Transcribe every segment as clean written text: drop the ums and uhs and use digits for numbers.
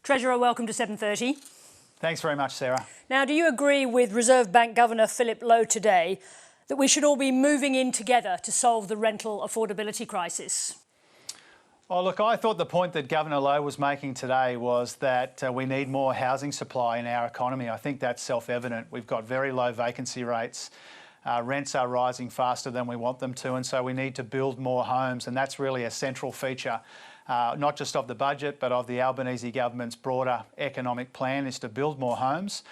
Treasurer, welcome to 7:30. Thanks very much, Sarah. Now, do you agree with Reserve Bank Governor Philip Lowe today that we should all be moving in together to solve the rental affordability crisis? Oh, look, I thought the point that Governor Lowe was making today was that we need more housing supply in our economy. I think that's self-evident. We've got very low vacancy rates. Rents are rising faster than we want them to, and so we need to build more homes, and that's really a central feature, not just of the budget, but of the Albanese government's broader economic plan, is to build more homes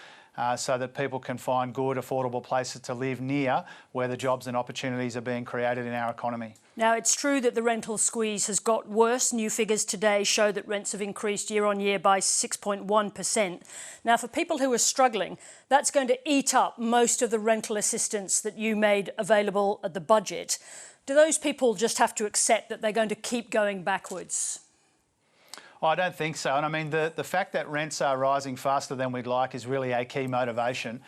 so that people can find good, affordable places to live near where the jobs and opportunities are being created in our economy. Now, it's true that the rental squeeze has got worse. New figures today show that rents have increased year on year by 6.1%. Now, for people who are struggling, that's going to eat up most of the rental assistance that you made available at the budget. Do those people just have to accept that they're going to keep going backwards? Oh, I don't think so. And I mean, the fact that rents are rising faster than we'd like is really a key motivation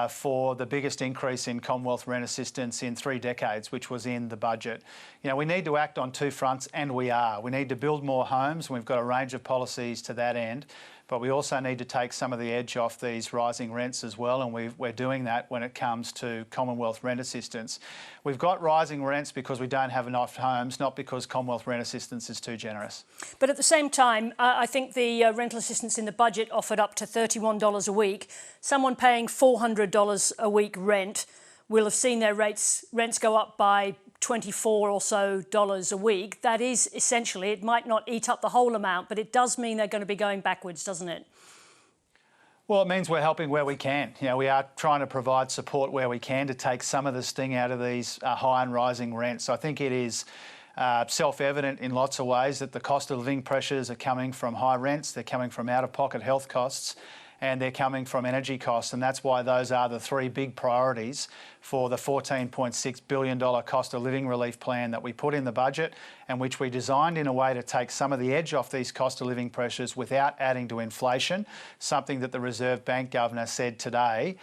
for the biggest increase in Commonwealth rent assistance in 3 decades, which was in the budget. You know, we need to act on 2 fronts, and we are. We need to build more homes, and we've got a range of policies to that end. But we also need to take some of the edge off these rising rents as well, and we're doing that when it comes to Commonwealth rent assistance. We've got rising rents because we don't have enough homes, not because Commonwealth rent assistance is too generous. But at the same time, I think the rental assistance in the budget offered up to $31 a week. Someone paying $400 a week rent will have seen their rents go up by $24 or so a week. That is essentially, it might not eat up the whole amount, but it does mean they're going to be going backwards, doesn't it? Well, it means we're helping where we can. You know, we are trying to provide support where we can to take some of the sting out of these high and rising rents. So I think it is self-evident in lots of ways that the cost of living pressures are coming from high rents, they're coming from out-of-pocket health costs, and they're coming from energy costs, and that's why those are the 3 big priorities for the $14.6 billion cost of living relief plan that we put in the budget, and which we designed in a way to take some of the edge off these cost of living pressures without adding to inflation, something that the Reserve Bank Governor said today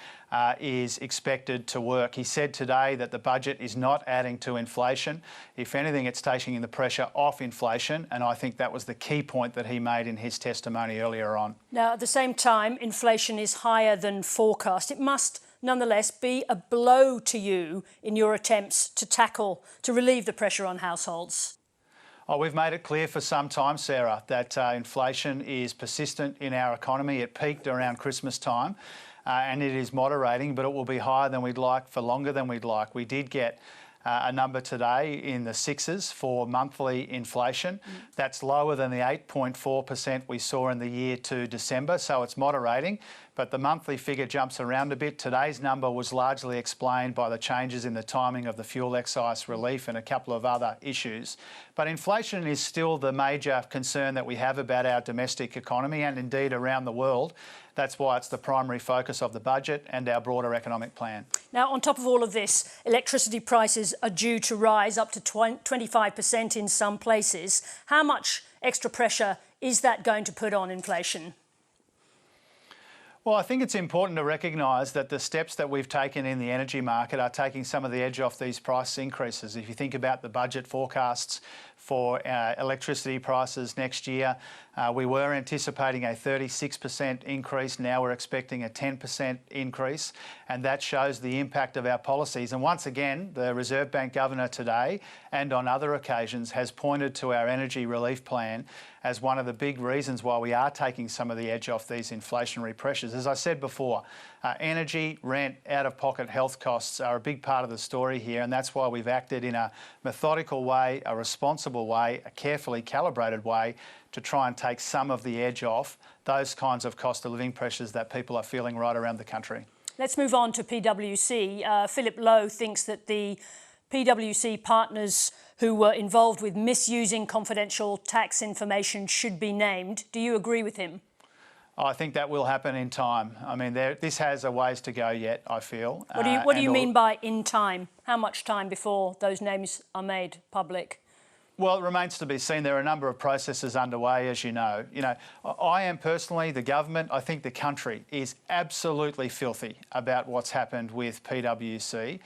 is expected to work. He said today that the budget is not adding to inflation. If anything, it's taking the pressure off inflation, and I think that was the key point that he made in his testimony earlier on. Now, at the same time, inflation is higher than forecast. It must nonetheless be a blow to you in your attempts to relieve the pressure on households. Oh, we've made it clear for some time, Sarah, that inflation is persistent in our economy. It peaked around Christmas time. And it is moderating, but it will be higher than we'd like for longer than we'd like. We did get a number today in the 6s for monthly inflation. That's lower than the 8.4% we saw in the year to December, so it's moderating, but the monthly figure jumps around a bit. Today's number was largely explained by the changes in the timing of the fuel excise relief and a couple of other issues. But inflation is still the major concern that we have about our domestic economy and indeed around the world. That's why it's the primary focus of the budget and our broader economic plan. Now, on top of all of this, electricity prices are due to rise up to 25% in some places. How much extra pressure is that going to put on inflation? Well, I think it's important to recognise that the steps that we've taken in the energy market are taking some of the edge off these price increases. If you think about the budget forecasts for electricity prices next year, we were anticipating a 36% increase. Now we're expecting a 10% increase, and that shows the impact of our policies. And once again, the Reserve Bank Governor today and on other occasions has pointed to our energy relief plan as one of the big reasons why we are taking some of the edge off these inflationary pressures. As I said before, energy, rent, out-of-pocket health costs are a big part of the story here, and that's why we've acted in a methodical way, a responsible way, a carefully calibrated way to try and take some of the edge off those kinds of cost of living pressures that people are feeling right around the country. Let's move on to PwC. Philip Lowe thinks that the PwC partners who were involved with misusing confidential tax information should be named. Do you agree with him? I think that will happen in time. I mean, this has a ways to go yet, I feel. What do you mean by in time? How much time before those names are made public? Well, it remains to be seen. There are a number of processes underway, as you know. I am personally, the government, I think the country is absolutely filthy about what's happened with PwC.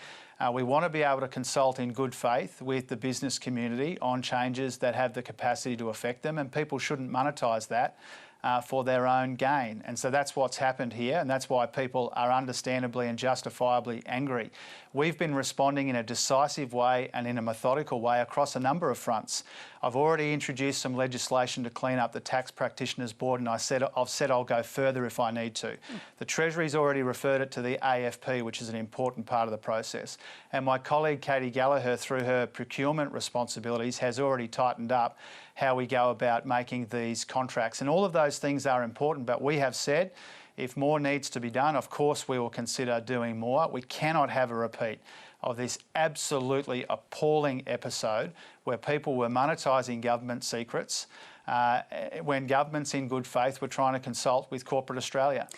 We want to be able to consult in good faith with the business community on changes that have the capacity to affect them, and people shouldn't monetise that. for their own gain. And so that's what's happened here, and that's why people are understandably and justifiably angry. We've been responding in a decisive way and in a methodical way across a number of fronts. I've already introduced some legislation to clean up the Tax Practitioners Board, and I've said I'll go further if I need to. The Treasury's already referred it to the AFP, which is an important part of the process. And my colleague Katie Gallagher, through her procurement responsibilities, has already tightened up how we go about making these contracts. And all of those things are important, but we have said if more needs to be done, of course we will consider doing more. We cannot have a repeat of this absolutely appalling episode where people were monetising government secrets when governments in good faith were trying to consult with corporate Australia.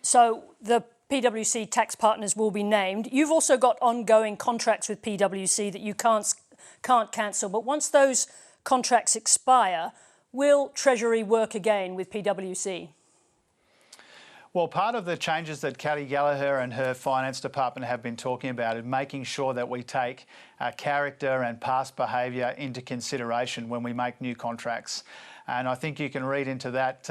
So the PwC tax partners will be named. You've also got ongoing contracts with PwC that you can't cancel, but once those contracts expire, will Treasury work again with PwC? Well, part of the changes that Katie Gallagher and her finance department have been talking about is making sure that we take character and past behaviour into consideration when we make new contracts. And I think you can read into that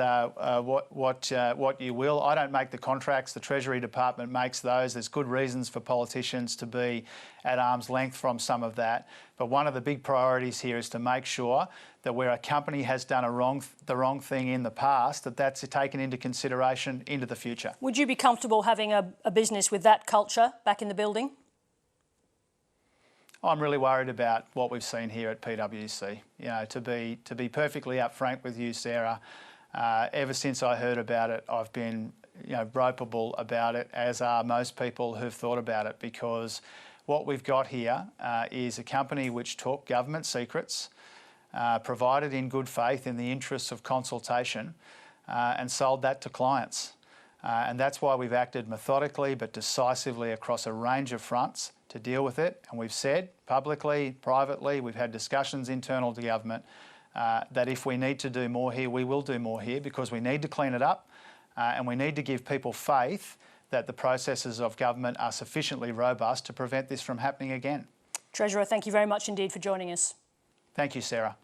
what you will. I don't make the contracts, the Treasury Department makes those. There's good reasons for politicians to be at arm's length from some of that. But one of the big priorities here is to make sure that where a company has done the wrong thing in the past, that's taken into consideration into the future. Would you be comfortable having a business with that culture back in the building? I'm really worried about what we've seen here at PwC. You know, to be perfectly upfront with you, Sarah, ever since I heard about it, I've been, ropeable about it, as are most people who've thought about it, because what we've got here is a company which took government secrets, provided in good faith in the interests of consultation, and sold that to clients. And that's why we've acted methodically but decisively across a range of fronts to deal with it. And we've said publicly, privately, we've had discussions internal to government that if we need to do more here, we will do more here, because we need to clean it up and we need to give people faith that the processes of government are sufficiently robust to prevent this from happening again. Treasurer, thank you very much indeed for joining us. Thank you, Sarah.